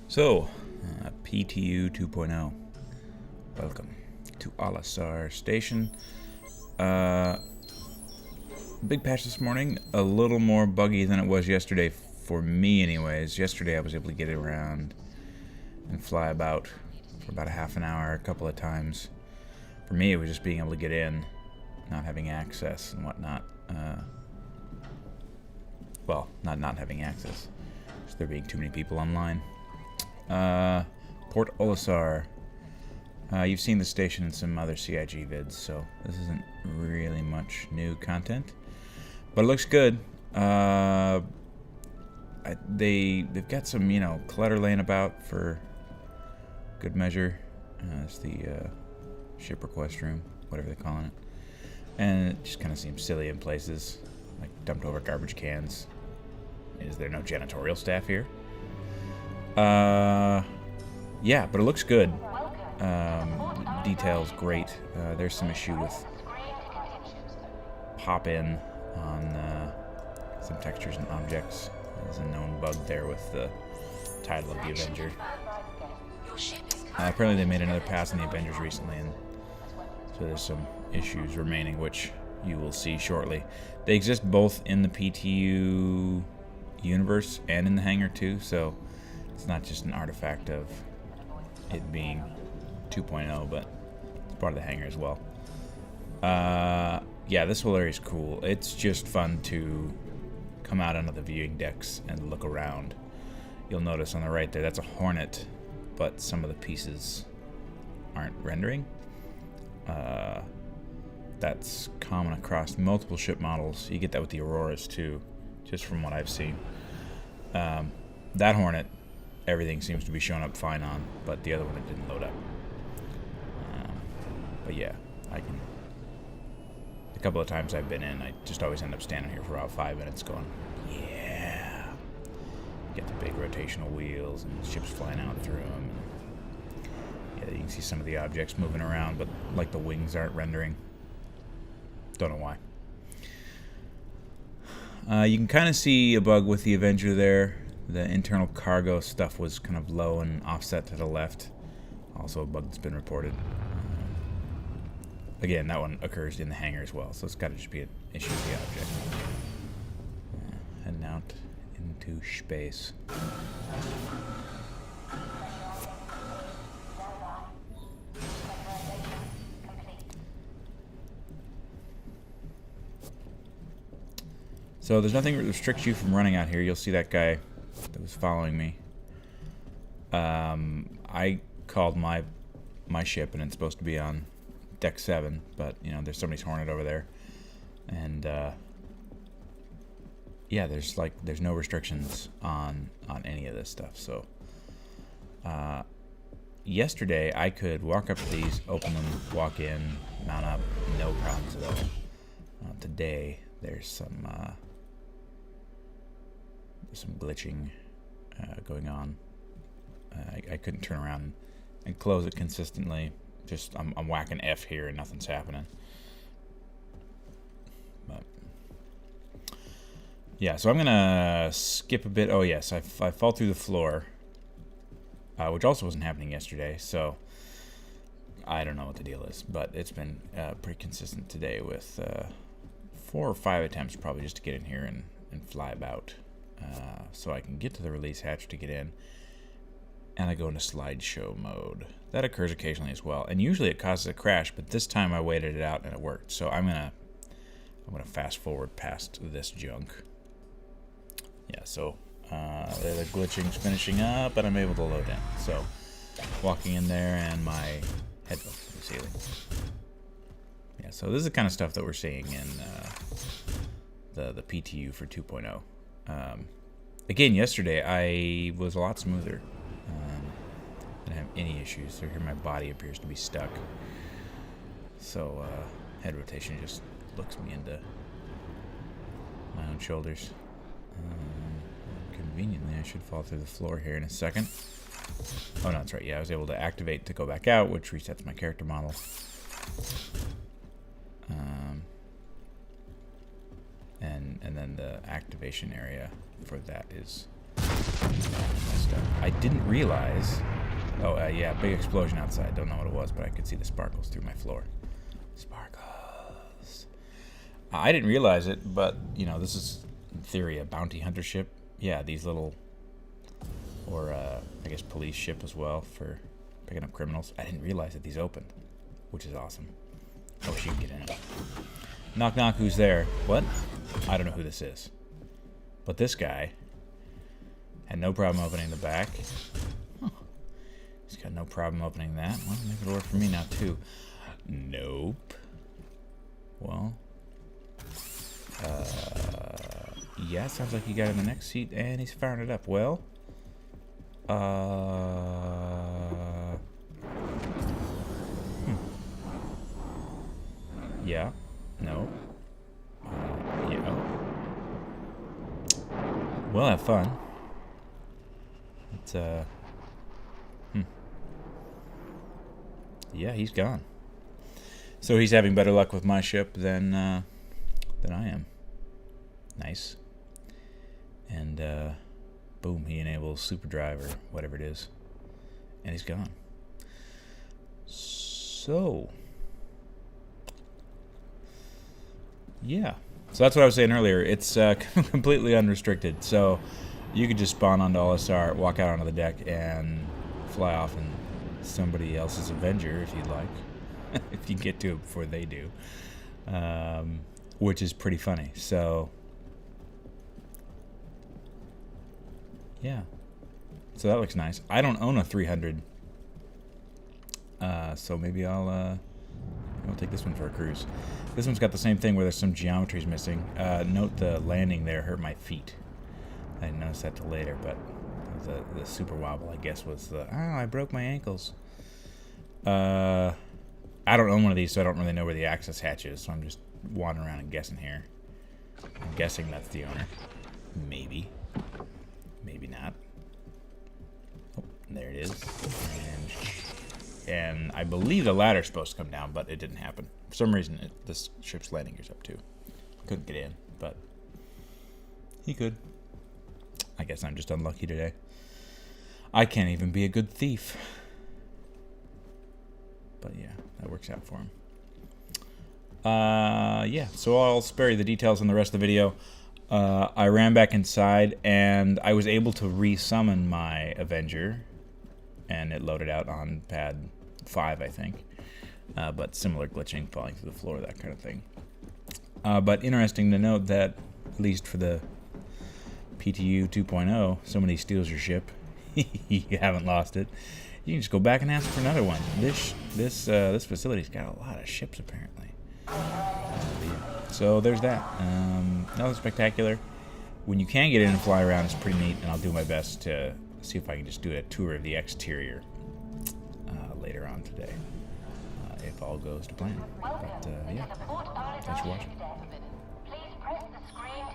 So, PTU 2.0. Welcome to Olisar Station. Big patch this morning. A little more buggy than it was yesterday, for me anyways. Yesterday I was able to get it around and fly about for about a half an hour a couple of times. For me it was just being able to get in, not having access and whatnot. Well, not having access. Just there being too many people online. Port Olisar. You've seen the station in some other CIG vids, so this isn't really much new content. But it looks good. They've got some, clutter laying about for good measure. It's the ship request room, whatever they're calling it. And it just kind of seems silly in places, like dumped over garbage cans. Is there no janitorial staff here? Yeah, but it looks good. Details great. There's some issue with pop-in on some textures and objects. There's a known bug there with the title of the Avenger. Apparently they made another pass on the Avengers recently, and so there's some issues remaining, which you will see shortly. They exist both in the PTU universe and in the hangar too, so it's not just an artifact of it being 2.0, but it's part of the hangar as well. Yeah, this whole area is cool. It's just fun to come out onto the viewing decks and look around. You'll notice on the right there, that's a Hornet, but some of the pieces aren't rendering. That's common across multiple ship models. You get that with the Auroras too, just from what I've seen. That Hornet, everything seems to be showing up fine on, but the other one, it didn't load up. But yeah, a couple of times I've been in, I just always end up standing here for about 5 minutes going, yeah. Get the big rotational wheels and ships flying out through them. Yeah, you can see some of the objects moving around, but like the wings aren't rendering. Don't know why. You can kind of see a bug with the Avenger there. The internal cargo stuff was kind of low and offset to the left. Also a bug that's been reported. Again, that one occurs in the hangar as well, so it's got to just be an issue with the object. Heading out into space. So there's nothing that restricts you from running out here. You'll see that guy that was following me. I called my ship, and it's supposed to be on deck 7, but there's somebody's Hornet over there, and yeah, there's no restrictions on any of this stuff. So yesterday I could walk up to these, open them, walk in, mount up, no problems at all. Today there's some glitching going on. I couldn't turn around and close it consistently. Just I'm whacking F here and nothing's happening. But yeah, so I'm gonna skip a bit. Oh yes, I fall through the floor, which also wasn't happening yesterday. So I don't know what the deal is, but it's been pretty consistent today with 4 or 5 attempts probably just to get in here and fly about. So I can get to the release hatch to get in, and I go into slideshow mode. That occurs occasionally as well, and usually it causes a crash, but this time I waited it out and it worked. So I'm gonna fast forward past this junk. Yeah, so the glitching's finishing up, but I'm able to load in. So walking in there, and my headphones to the ceiling. Yeah, so this is the kind of stuff that we're seeing in the PTU for 2.0. Again, yesterday I was a lot smoother. Didn't have any issues. So here my body appears to be stuck. So head rotation just looks me into my own shoulders. Conveniently, I should fall through the floor here in a second. Oh no, that's right. Yeah, I was able to activate to go back out, which resets my character model. And then the activation area for that is messed up. I didn't realize... Oh, yeah, big explosion outside. Don't know what it was, but I could see the sparkles through my floor. Sparkles. I didn't realize it, but, you know, this is, in theory, a bounty hunter ship. Yeah, these little... Or, I guess, police ship as well for picking up criminals. I didn't realize that these opened, which is awesome. I wish you could get in it. Knock, knock, who's there? What? I don't know who this is. But this guy had no problem opening the back. Huh. He's got no problem opening that. Well, maybe it'll work for me now, too. Nope. Well. Yeah, sounds like he got in the next seat, and he's firing it up. Well. Yeah. No. Yeah. Well, have fun. It's, Yeah, he's gone. So he's having better luck with my ship than I am. Nice. And, boom, he enables superdrive or whatever it is. And he's gone. So... Yeah. So that's what I was saying earlier. It's completely unrestricted. So you could just spawn onto Olisar, walk out onto the deck, and fly off in somebody else's Avenger if you'd like. If you get to it before they do. Which is pretty funny. So... Yeah. So that looks nice. I don't own a 300. So maybe I'll take this one for a cruise. This one's got the same thing where there's some geometries missing. Note the landing there hurt my feet. I didn't notice that till later, but the super wobble, I guess, was the... Oh, I broke my ankles. I don't own one of these, so I don't really know where the access hatch is, so I'm just wandering around and guessing here. I'm guessing that's the owner. Maybe. Maybe not. Oh, there it is. And I believe the ladder's supposed to come down, but it didn't happen. For some reason, this ship's landing gear's up too. Couldn't get in, but he could. I guess I'm just unlucky today. I can't even be a good thief. But yeah, that works out for him. Yeah, so I'll spare you the details on the rest of the video. I ran back inside, and I was able to re-summon my Avenger, and it loaded out on pad 5, I think. But similar glitching, falling through the floor, that kind of thing. But interesting to note that, at least for the PTU 2.0, somebody steals your ship, you haven't lost it, you can just go back and ask for another one. This facility's got a lot of ships, apparently. So there's that. Nothing spectacular. When you can get in and fly around, it's pretty neat, and I'll do my best to see if I can just do a tour of the exterior later on today, if all goes to plan. But yeah, thanks for watching. Please press the screen